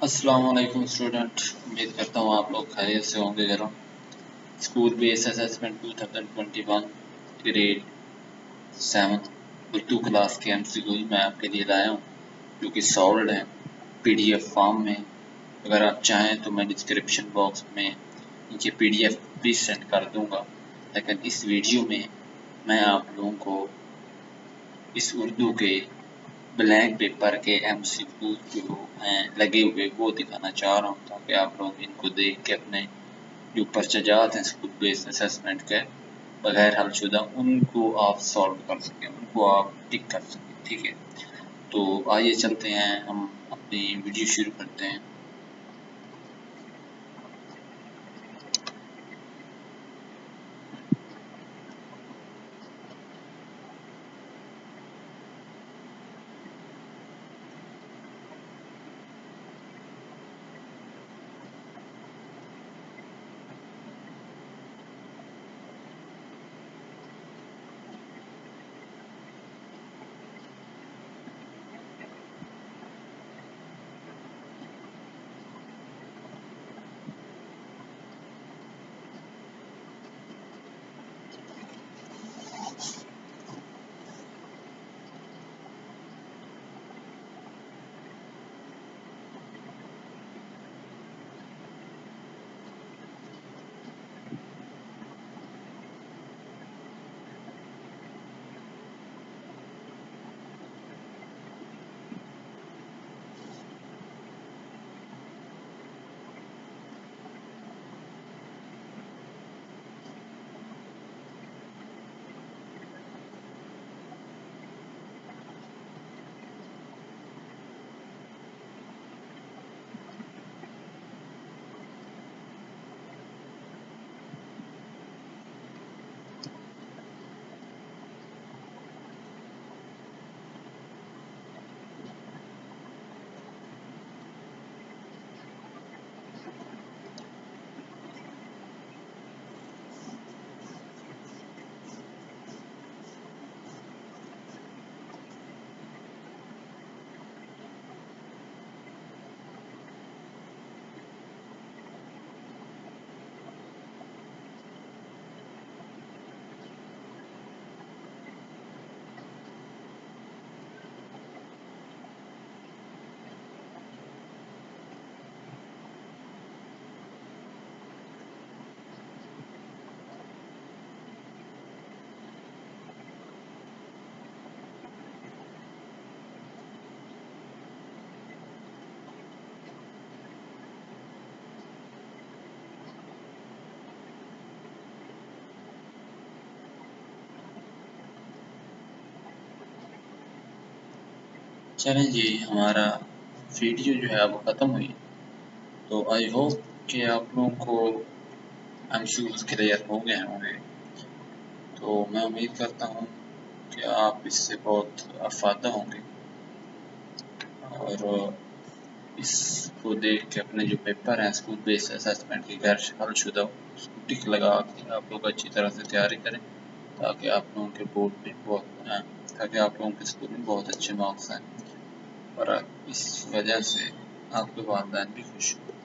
अस्सलाम वालेकुम स्टूडेंट। उम्मीद करता हूँ आप लोग खैरियत से होंगे। घरों school base assessment 2021 grade 7 Urdu class के MCQ मैं आपके लिए लाया हूँ, जो कि सॉल्व्ड हैं PDF फॉर्म में। अगर आप चाहें तो मैं डिस्क्रिप्शन बॉक्स में नीचे PDF भी सेंड कर दूँगा, लेकिन इस वीडियो में मैं आप लोगों को इस उर्दू के ब्लैंक पेपर के MCQ जो हैं लगे हुए वो दिखाना चाह रहा हूँ, ताकि आप लोग इनको देख के अपने जो पर्चाजात हैं स्कूल बेस्ड असेसमेंट के बगैर हलशुदा उनको आप सॉल्व कर सकें, उनको आप टिक कर सकें। ठीक है, तो आइए चलते हैं, हम अपनी वीडियो शुरू करते हैं। चलें जी, हमारा वीडियो जो है वो ख़त्म हुई। तो आई होप कि आप लोगों को MCQs क्लियर हो गए होंगे। तो मैं उम्मीद करता हूँ कि आप इससे बहुत अफादा होंगे और इसको देख के अपने जो पेपर हैं स्कूल बेस्ड असेसमेंट के गैर हलशुदा उसको टिक लगा के आप लोग अच्छी तरह से तैयारी करें, ताकि आप लोगों के बोर्ड में ताकि आप लोगों के स्कूल में बहुत अच्छे मार्क्स आएँ और इस वजह से आपके वालिदैन भी खुश हों।